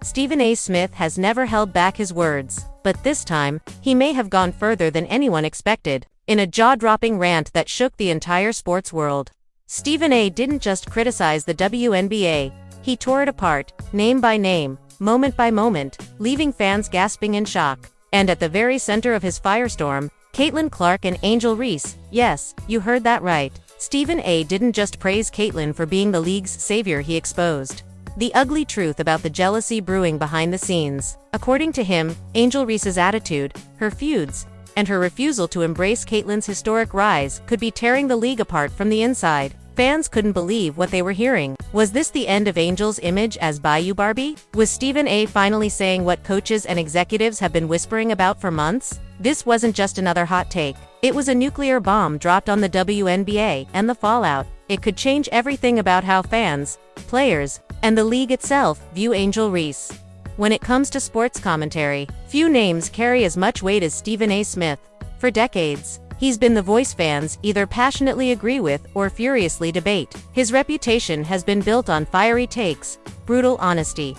Stephen A. Smith has never held back his words, but this time, he may have gone further than anyone expected, in a jaw-dropping rant that shook the entire sports world. Stephen A. didn't just criticize the WNBA, he tore it apart, name by name, moment by moment, leaving fans gasping in shock. And at the very center of his firestorm, Caitlin Clark and Angel Reese. Yes, you heard that right. Stephen A. didn't just praise Caitlin for being the league's savior, he exposed the ugly truth about the jealousy brewing behind the scenes. According to him, Angel Reese's attitude, her feuds, and her refusal to embrace Caitlin's historic rise could be tearing the league apart from the inside. Fans couldn't believe what they were hearing. Was this the end of Angel's image as Bayou Barbie? Was Stephen A. finally saying what coaches and executives have been whispering about for months? This wasn't just another hot take. It was a nuclear bomb dropped on the WNBA, and the fallout. It could change everything about how fans, players, and the league itself view Angel Reese. When it comes to sports commentary, few names carry as much weight as Stephen A. Smith. For decades, he's been the voice fans either passionately agree with or furiously debate. His reputation has been built on fiery takes, brutal honesty,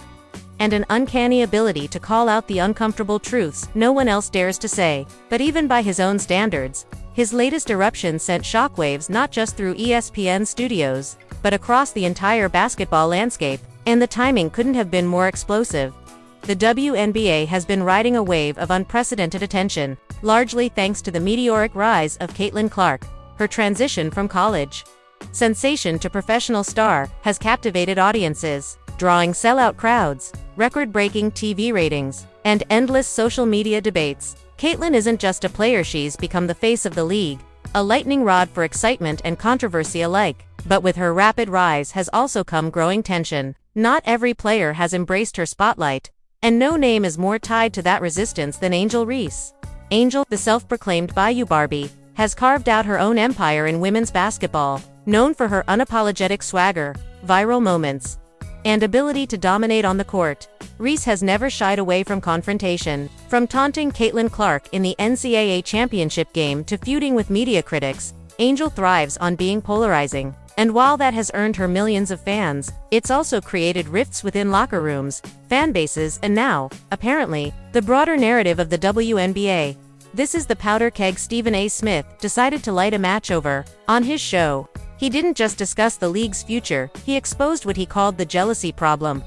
and an uncanny ability to call out the uncomfortable truths no one else dares to say. But even by his own standards, his latest eruption sent shockwaves not just through ESPN studios, but across the entire basketball landscape, and the timing couldn't have been more explosive. The WNBA has been riding a wave of unprecedented attention, largely thanks to the meteoric rise of Caitlin Clark. Her transition from college sensation to professional star has captivated audiences, drawing sellout crowds, record-breaking TV ratings, and endless social media debates. Caitlin isn't just a player, she's become the face of the league, a lightning rod for excitement and controversy alike. But with her rapid rise has also come growing tension. Not every player has embraced her spotlight, and no name is more tied to that resistance than Angel Reese. Angel, the self-proclaimed Bayou Barbie, has carved out her own empire in women's basketball, known for her unapologetic swagger, viral moments, and ability to dominate on the court. Reese has never shied away from confrontation, from taunting Caitlin Clark in the NCAA championship game to feuding with media critics. Angel thrives on being polarizing. And while that has earned her millions of fans, it's also created rifts within locker rooms, fan bases, and now, apparently, the broader narrative of the WNBA. This is the powder keg Stephen A. Smith decided to light a match over. On his show, he didn't just discuss the league's future, he exposed what he called the jealousy problem,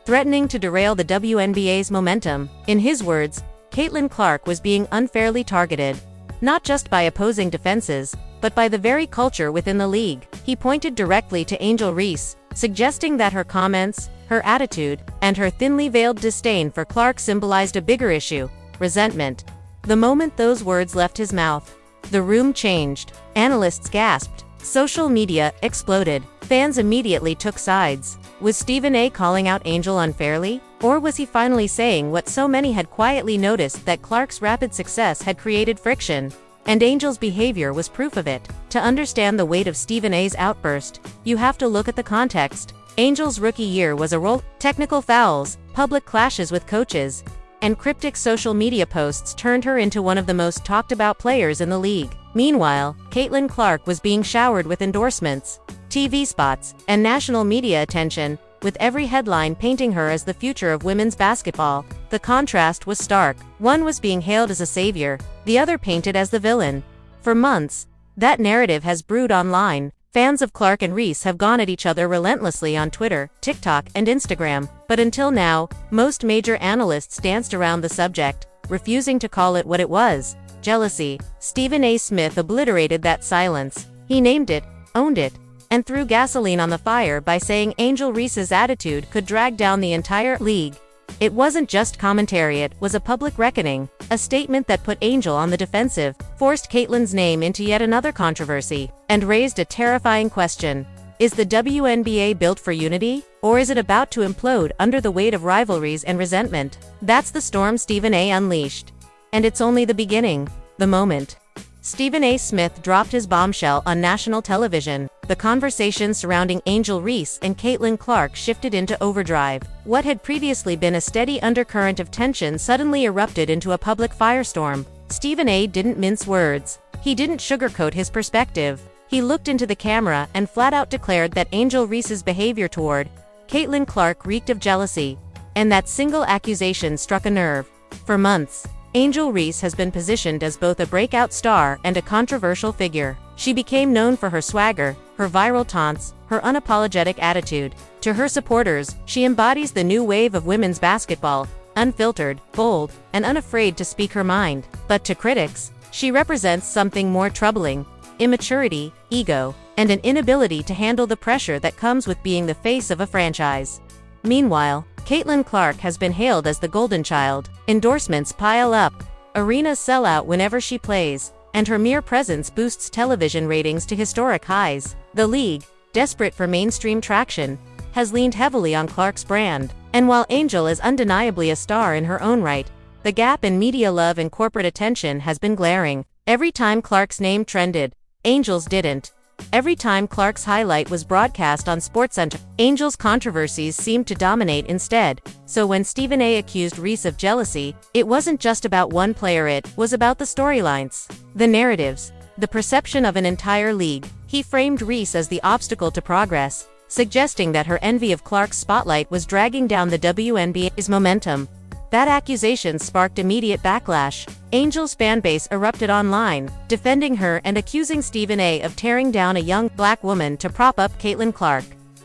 threatening to derail the WNBA's momentum. In his words, Caitlin Clark was being unfairly targeted, not just by opposing defenses, but by the very culture within the league. He pointed directly to Angel Reese, suggesting that her comments, her attitude, and her thinly veiled disdain for Clark symbolized a bigger issue: resentment. The moment those words left his mouth, the room changed. Analysts gasped. Social media exploded. Fans immediately took sides. Was Stephen A. calling out Angel unfairly? Or was he finally saying what so many had quietly noticed, that Clark's rapid success had created friction? And Angel's behavior was proof of it. To understand the weight of Stephen A.'s outburst, you have to look at the context. Angel's rookie year was a roll. Technical fouls, public clashes with coaches, and cryptic social media posts turned her into one of the most talked about players in the league. Meanwhile, Caitlin Clark was being showered with endorsements, TV spots, and national media attention, with every headline painting her as the future of women's basketball. The contrast was stark. One was being hailed as a savior, the other painted as the villain. For months, that narrative has brewed online. Fans of Clark and Reese have gone at each other relentlessly on Twitter, TikTok, and Instagram. But until now, most major analysts danced around the subject, refusing to call it what it was: jealousy. Stephen A. Smith obliterated that silence. He named it, owned it, and threw gasoline on the fire by saying Angel Reese's attitude could drag down the entire league. It wasn't just commentary, it was a public reckoning, a statement that put Angel on the defensive, forced Caitlin's name into yet another controversy, and raised a terrifying question. Is the WNBA built for unity, or is it about to implode under the weight of rivalries and resentment? That's the storm Stephen A. unleashed. And it's only the beginning. The moment Stephen A. Smith dropped his bombshell on national television, the conversation surrounding Angel Reese and Caitlin Clark shifted into overdrive. What had previously been a steady undercurrent of tension suddenly erupted into a public firestorm. Stephen A. didn't mince words. He didn't sugarcoat his perspective. He looked into the camera and flat out declared that Angel Reese's behavior toward Caitlin Clark reeked of jealousy. And that single accusation struck a nerve. For months, Angel Reese has been positioned as both a breakout star and a controversial figure. She became known for her swagger, her viral taunts, her unapologetic attitude. To her supporters, she embodies the new wave of women's basketball, unfiltered, bold, and unafraid to speak her mind. But to critics, she represents something more troubling: immaturity, ego, and an inability to handle the pressure that comes with being the face of a franchise. Meanwhile, Caitlin Clark has been hailed as the golden child. Endorsements pile up, arenas sell out whenever she plays, and her mere presence boosts television ratings to historic highs. The league, desperate for mainstream traction, has leaned heavily on Clark's brand. And while Angel is undeniably a star in her own right, the gap in media love and corporate attention has been glaring. Every time Clark's name trended, Angel's didn't. Every time Clark's highlight was broadcast on SportsCenter, Angel's controversies seemed to dominate instead. So when Stephen A. accused Reese of jealousy, it wasn't just about one player, it was about the storylines, the narratives, the perception of an entire league. He framed Reese as the obstacle to progress, suggesting that her envy of Clark's spotlight was dragging down the WNBA's momentum. That accusation sparked immediate backlash. Angel's fanbase erupted online, defending her and accusing Stephen A. of tearing down a young black woman to prop up Caitlin Clark.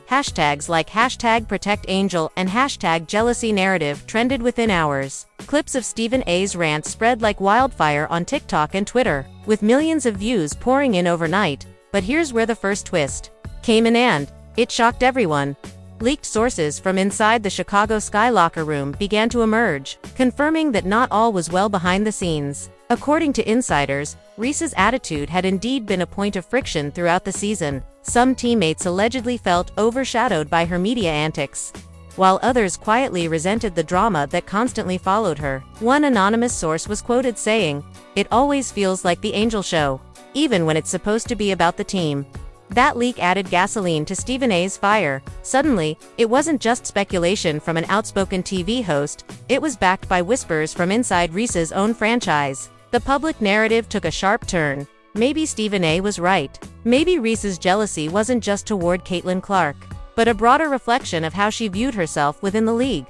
Hashtags like #ProtectAngel and #JealousyNarrative trended within hours. Clips of Stephen A.'s rant spread like wildfire on TikTok and Twitter, with millions of views pouring in overnight. But here's where the first twist came in, and it shocked everyone. Leaked sources from inside the Chicago Sky locker room began to emerge, confirming that not all was well behind the scenes. According to insiders, Reese's attitude had indeed been a point of friction throughout the season. Some teammates allegedly felt overshadowed by her media antics, while others quietly resented the drama that constantly followed her. One anonymous source was quoted saying, "It always feels like the Angel show, even when it's supposed to be about the team." That leak added gasoline to Stephen A.'s fire. Suddenly, it wasn't just speculation from an outspoken TV host, it was backed by whispers from inside Reese's own franchise. The public narrative took a sharp turn. Maybe Stephen A. was right. Maybe Reese's jealousy wasn't just toward Caitlin Clark, but a broader reflection of how she viewed herself within the league.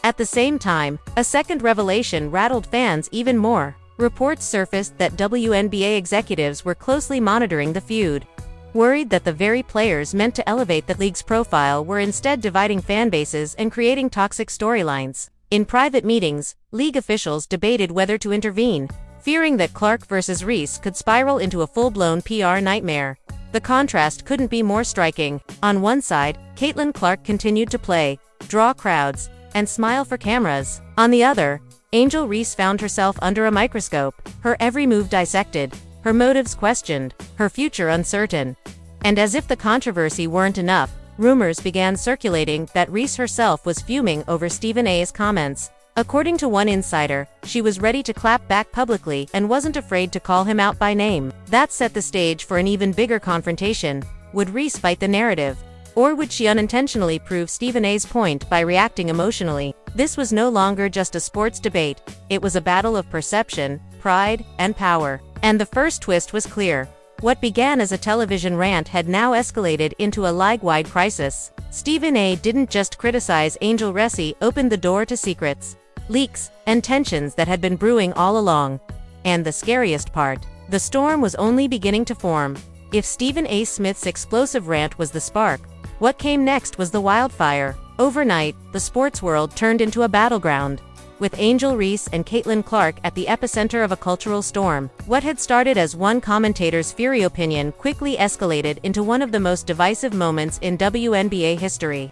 At the same time, a second revelation rattled fans even more. Reports surfaced that WNBA executives were closely monitoring the feud, worried that the very players meant to elevate the league's profile were instead dividing fanbases and creating toxic storylines. In private meetings, league officials debated whether to intervene, fearing that Clark versus Reese could spiral into a full-blown PR nightmare. The contrast couldn't be more striking. On one side, Caitlin Clark continued to play, draw crowds, and smile for cameras. On the other, Angel Reese found herself under a microscope, her every move dissected, her motives questioned, her future uncertain. And as if the controversy weren't enough, rumors began circulating that Reese herself was fuming over Stephen A.'s comments. According to one insider, she was ready to clap back publicly and wasn't afraid to call him out by name. That set the stage for an even bigger confrontation. Would Reese fight the narrative? Or would she unintentionally prove Stephen A.'s point by reacting emotionally? This was no longer just a sports debate, it was a battle of perception, pride, and power. And the first twist was clear. What began as a television rant had now escalated into a league-wide crisis. Stephen A. didn't just criticize Angel Reese, he opened the door to secrets, leaks, and tensions that had been brewing all along. And the scariest part, the storm was only beginning to form. If Stephen A. Smith's explosive rant was the spark, what came next was the wildfire. Overnight, the sports world turned into a battleground, with Angel Reese and Caitlin Clark at the epicenter of a cultural storm. What had started as one commentator's fiery opinion quickly escalated into one of the most divisive moments in WNBA history.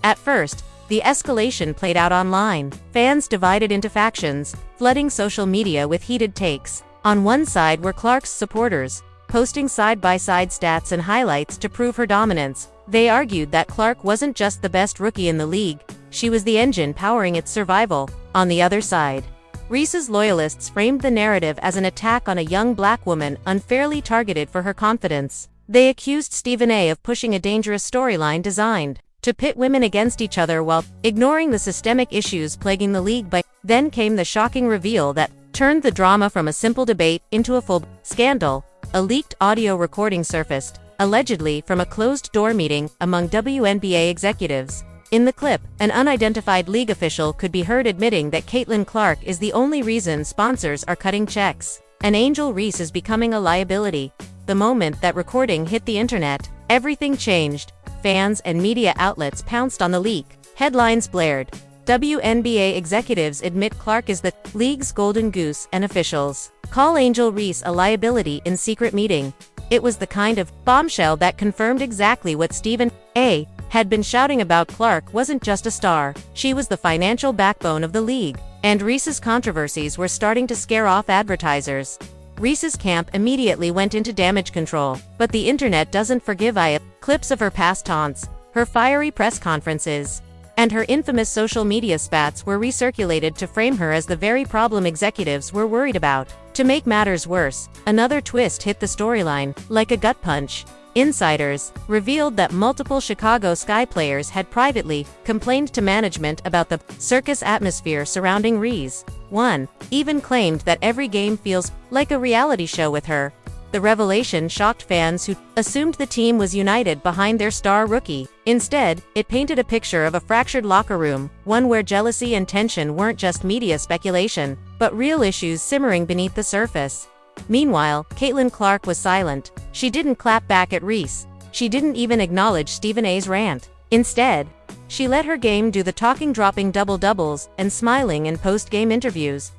At first, the escalation played out online. Fans divided into factions, flooding social media with heated takes. On one side were Clark's supporters, posting side-by-side stats and highlights to prove her dominance. They argued that Clark wasn't just the best rookie in the league, she was the engine powering its survival. On the other side, Reese's loyalists framed the narrative as an attack on a young black woman unfairly targeted for her confidence. They accused Stephen A. of pushing a dangerous storyline designed to pit women against each other while ignoring the systemic issues plaguing the league. But then came the shocking reveal that turned the drama from a simple debate into a full scandal. A leaked audio recording surfaced, allegedly from a closed-door meeting among WNBA executives. In the clip, an unidentified league official could be heard admitting that Caitlin Clark is the only reason sponsors are cutting checks, and Angel Reese is becoming a liability. The moment that recording hit the internet, everything changed. Fans and media outlets pounced on the leak. Headlines blared. WNBA executives admit Clark is the league's golden goose, and officials call Angel Reese a liability in secret meeting. It was the kind of bombshell that confirmed exactly what Stephen A. had been shouting about. Clark wasn't just a star, she was the financial backbone of the league, and Reese's controversies were starting to scare off advertisers. Reese's camp immediately went into damage control, but the internet doesn't forgive Aya. Clips of her past taunts, her fiery press conferences, and her infamous social media spats were recirculated to frame her as the very problem executives were worried about. To make matters worse, another twist hit the storyline, like a gut punch. Insiders revealed that multiple Chicago Sky players had privately complained to management about the circus atmosphere surrounding Reese. One even claimed that every game feels like a reality show with her. The revelation shocked fans who assumed the team was united behind their star rookie. Instead, it painted a picture of a fractured locker room, one where jealousy and tension weren't just media speculation, but real issues simmering beneath the surface. Meanwhile, Caitlin Clark was silent. She didn't clap back at Reese. She didn't even acknowledge Stephen A.'s rant. Instead, she let her game do the talking, dropping double-doubles and smiling in post-game interviews,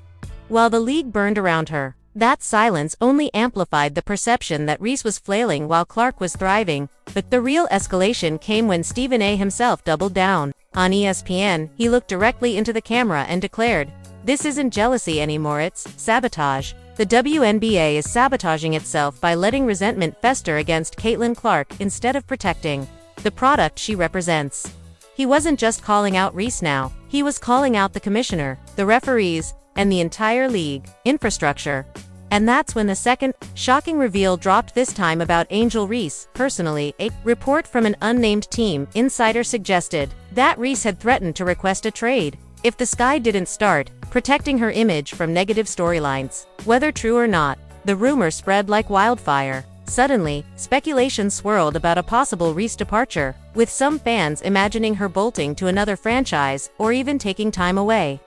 while the league burned around her. That silence only amplified the perception that Reese was flailing while Clark was thriving, but the real escalation came when Stephen A. himself doubled down. On ESPN, he looked directly into the camera and declared, "This isn't jealousy anymore, it's sabotage." The WNBA is sabotaging itself by letting resentment fester against Caitlin Clark instead of protecting the product she represents. He wasn't just calling out Reese now, he was calling out the commissioner, the referees, and the entire league infrastructure. And that's when the second shocking reveal dropped, this time about Angel Reese. Personally, a report from an unnamed team insider suggested that Reese had threatened to request a trade if the Sky didn't start protecting her image from negative storylines. Whether true or not, the rumor spread like wildfire. Suddenly, speculation swirled about a possible Reese departure, with some fans imagining her bolting to another franchise or even taking time away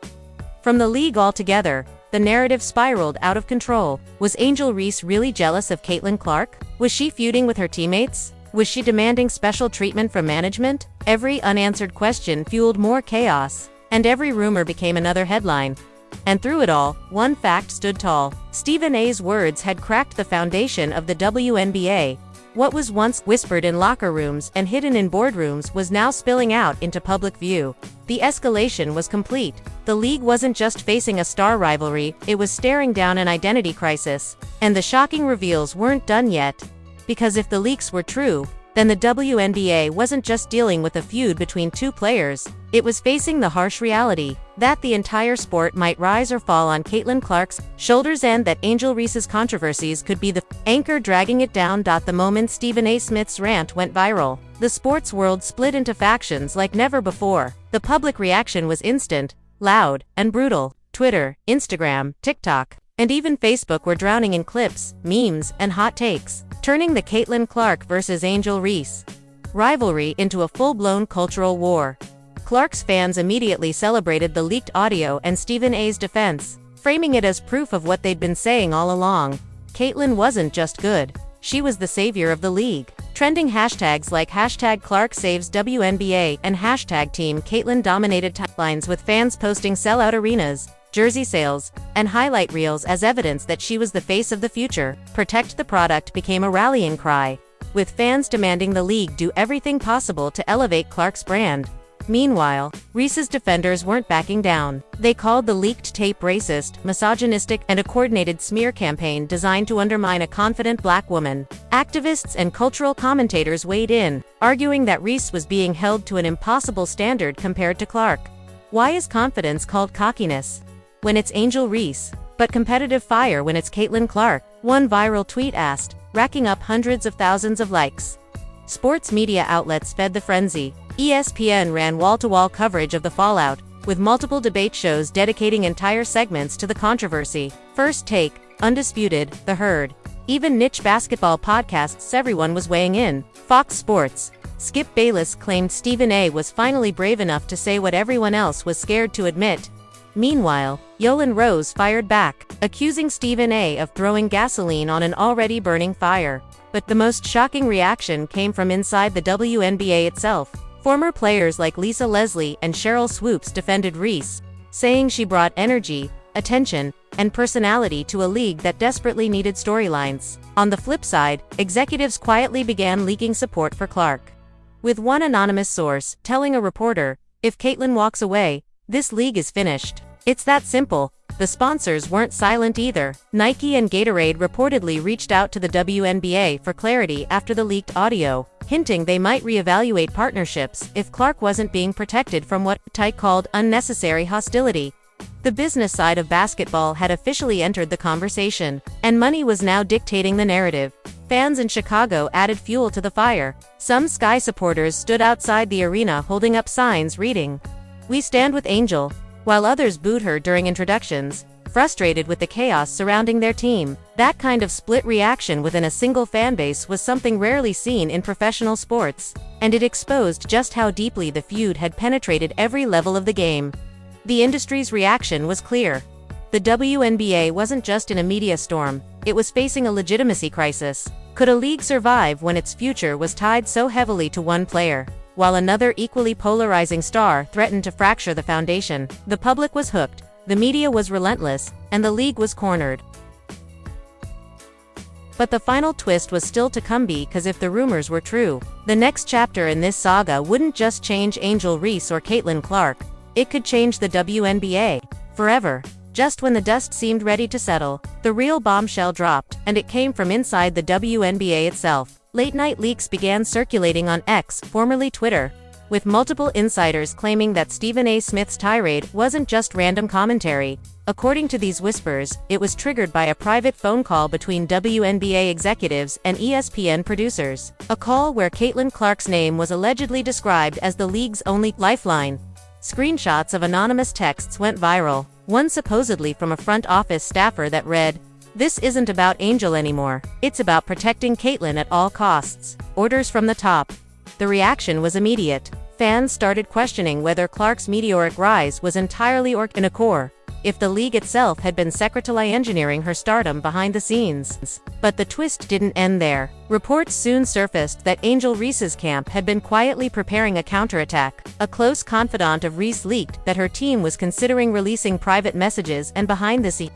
from the league altogether. The narrative spiraled out of control. Was Angel Reese really jealous of Caitlin Clark? Was she feuding with her teammates? Was she demanding special treatment from management? Every unanswered question fueled more chaos, and every rumor became another headline. And through it all, one fact stood tall. Stephen A.'s words had cracked the foundation of the WNBA. What was once whispered in locker rooms and hidden in boardrooms was now spilling out into public view. The escalation was complete. The league wasn't just facing a star rivalry, it was staring down an identity crisis. And the shocking reveals weren't done yet. Because if the leaks were true, then the WNBA wasn't just dealing with a feud between two players, it was facing the harsh reality that the entire sport might rise or fall on Caitlin Clark's shoulders, and that Angel Reese's controversies could be the anchor dragging it down. The moment Stephen A. Smith's rant went viral, the sports world split into factions like never before. The public reaction was instant, loud, and brutal. Twitter, Instagram, TikTok, and even Facebook were drowning in clips, memes, and hot takes, turning the Caitlin Clark versus Angel Reese rivalry into a full-blown cultural war. Clark's fans immediately celebrated the leaked audio and Stephen A.'s defense, framing it as proof of what they'd been saying all along. Caitlin wasn't just good, she was the savior of the league. Trending hashtags like #ClarkSavesWNBA and #Team Caitlin dominated timelines, with fans posting sellout arenas, jersey sales, and highlight reels as evidence that she was the face of the future. Protect the product became a rallying cry, with fans demanding the league do everything possible to elevate Clark's brand. Meanwhile, Reese's defenders weren't backing down. They called the leaked tape racist, misogynistic, and a coordinated smear campaign designed to undermine a confident black woman. Activists and cultural commentators weighed in, arguing that Reese was being held to an impossible standard compared to Clark. Why is confidence called cockiness when it's Angel Reese, but competitive fire when it's Caitlin Clark? One viral tweet asked, racking up hundreds of thousands of likes. Sports media outlets fed the frenzy. ESPN ran wall-to-wall coverage of the fallout, with multiple debate shows dedicating entire segments to the controversy. First Take, Undisputed, The Herd. Even niche basketball podcasts, everyone was weighing in. Fox Sports Skip Bayless claimed Stephen A. was finally brave enough to say what everyone else was scared to admit. Meanwhile, Yolan Rose fired back, accusing Stephen A. of throwing gasoline on an already burning fire. But the most shocking reaction came from inside the WNBA itself. Former players like Lisa Leslie and Cheryl Swoops defended Reese, saying she brought energy, attention, and personality to a league that desperately needed storylines. On the flip side, executives quietly began leaking support for Clark, with one anonymous source telling a reporter, "If Caitlin walks away, this league is finished." It's that simple. The sponsors weren't silent either. Nike and Gatorade reportedly reached out to the WNBA for clarity after the leaked audio, hinting they might reevaluate partnerships if Clark wasn't being protected from what Tite called unnecessary hostility. The business side of basketball had officially entered the conversation, and money was now dictating the narrative. Fans in Chicago added fuel to the fire. Some Sky supporters stood outside the arena holding up signs reading, "We stand with Angel," while others booed her during introductions, frustrated with the chaos surrounding their team. That kind of split reaction within a single fanbase was something rarely seen in professional sports, and it exposed just how deeply the feud had penetrated every level of the game. The industry's reaction was clear. The WNBA wasn't just in a media storm, it was facing a legitimacy crisis. Could a league survive when its future was tied so heavily to one player, while another equally polarizing star threatened to fracture the foundation? The public was hooked, the media was relentless, and the league was cornered. But the final twist was still to come, because if the rumors were true, the next chapter in this saga wouldn't just change Angel Reese or Caitlin Clark, it could change the WNBA forever. Just when the dust seemed ready to settle, the real bombshell dropped, and it came from inside the WNBA itself. Late-night leaks began circulating on X, formerly Twitter, with multiple insiders claiming that Stephen A. Smith's tirade wasn't just random commentary. According to these whispers, it was triggered by a private phone call between WNBA executives and ESPN producers. A call where Caitlin Clark's name was allegedly described as the league's only lifeline. Screenshots of anonymous texts went viral, one supposedly from a front office staffer that read, "This isn't about Angel anymore, it's about protecting Caitlin at all costs. Orders from the top." The reaction was immediate. Fans started questioning whether Clark's meteoric rise was entirely organic, if the league itself had been secretly engineering her stardom behind the scenes. But the twist didn't end there. Reports soon surfaced that Angel Reese's camp had been quietly preparing a counterattack. A close confidant of Reese leaked that her team was considering releasing private messages and behind-the-scenes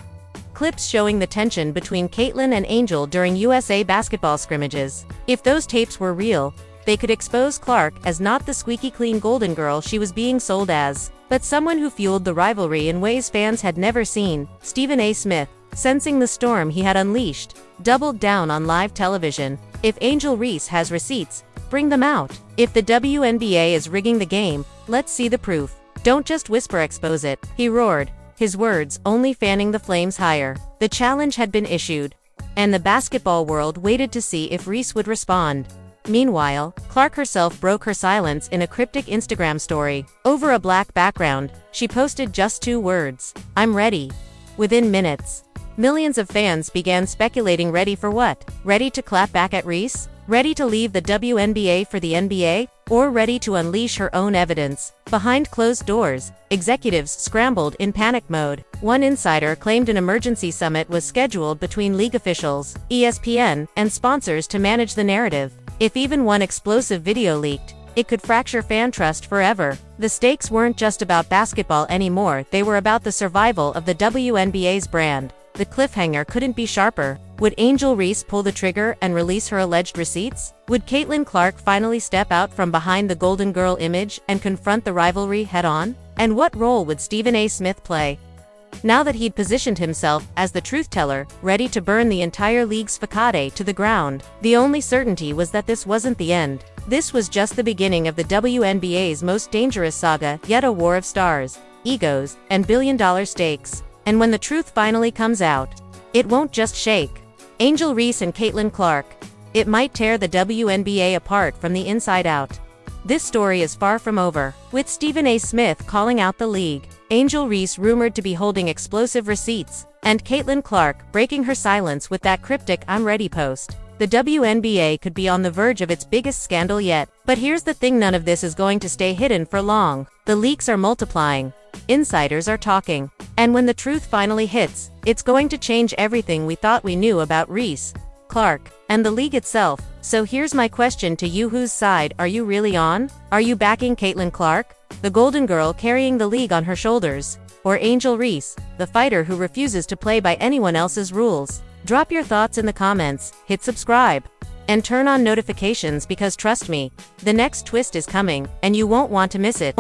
clips showing the tension between Caitlin and Angel during USA basketball scrimmages. If those tapes were real, they could expose Clark as not the squeaky clean golden girl she was being sold as, but someone who fueled the rivalry in ways fans had never seen. Stephen A. Smith, sensing the storm he had unleashed, doubled down on live television. "If Angel Reese has receipts, bring them out. If the WNBA is rigging the game, let's see the proof. Don't just whisper, expose it," he roared, his words only fanning the flames higher. The challenge had been issued, and the basketball world waited to see if Reese would respond. Meanwhile, Clark herself broke her silence in a cryptic Instagram story. Over a black background, she posted just 2 words, "I'm ready." Within minutes, millions of fans began speculating, ready for what? Ready to clap back at Reese? Ready to leave the WNBA for the NBA? Or ready to unleash her own evidence? Behind closed doors, executives scrambled in panic mode. One insider claimed an emergency summit was scheduled between league officials, ESPN, and sponsors to manage the narrative. If even one explosive video leaked, it could fracture fan trust forever. The stakes weren't just about basketball anymore, they were about the survival of the WNBA's brand. The cliffhanger couldn't be sharper. Would Angel Reese pull the trigger and release her alleged receipts? Would Caitlin Clark finally step out from behind the Golden Girl image and confront the rivalry head-on? And what role would Stephen A. Smith play? Now that he'd positioned himself as the truth-teller, ready to burn the entire league's facade to the ground, the only certainty was that this wasn't the end. This was just the beginning of the WNBA's most dangerous saga, yet a war of stars, egos, and billion-dollar stakes. And when the truth finally comes out, it won't just shake Angel Reese and Caitlin Clark. It might tear the WNBA apart from the inside out. This story is far from over. With Stephen A. Smith calling out the league, Angel Reese rumored to be holding explosive receipts, and Caitlin Clark breaking her silence with that cryptic "I'm ready" post. the WNBA could be on the verge of its biggest scandal yet. But here's the thing, none of this is going to stay hidden for long. The leaks are multiplying. Insiders are talking. And when the truth finally hits, it's going to change everything we thought we knew about Reese, Clark, and the league itself. So here's my question to you: whose side are you really on? Are you backing Caitlin Clark, the golden girl carrying the league on her shoulders? Or Angel Reese, the fighter who refuses to play by anyone else's rules? Drop your thoughts in the comments, hit subscribe, and turn on notifications, because trust me, the next twist is coming, and you won't want to miss it.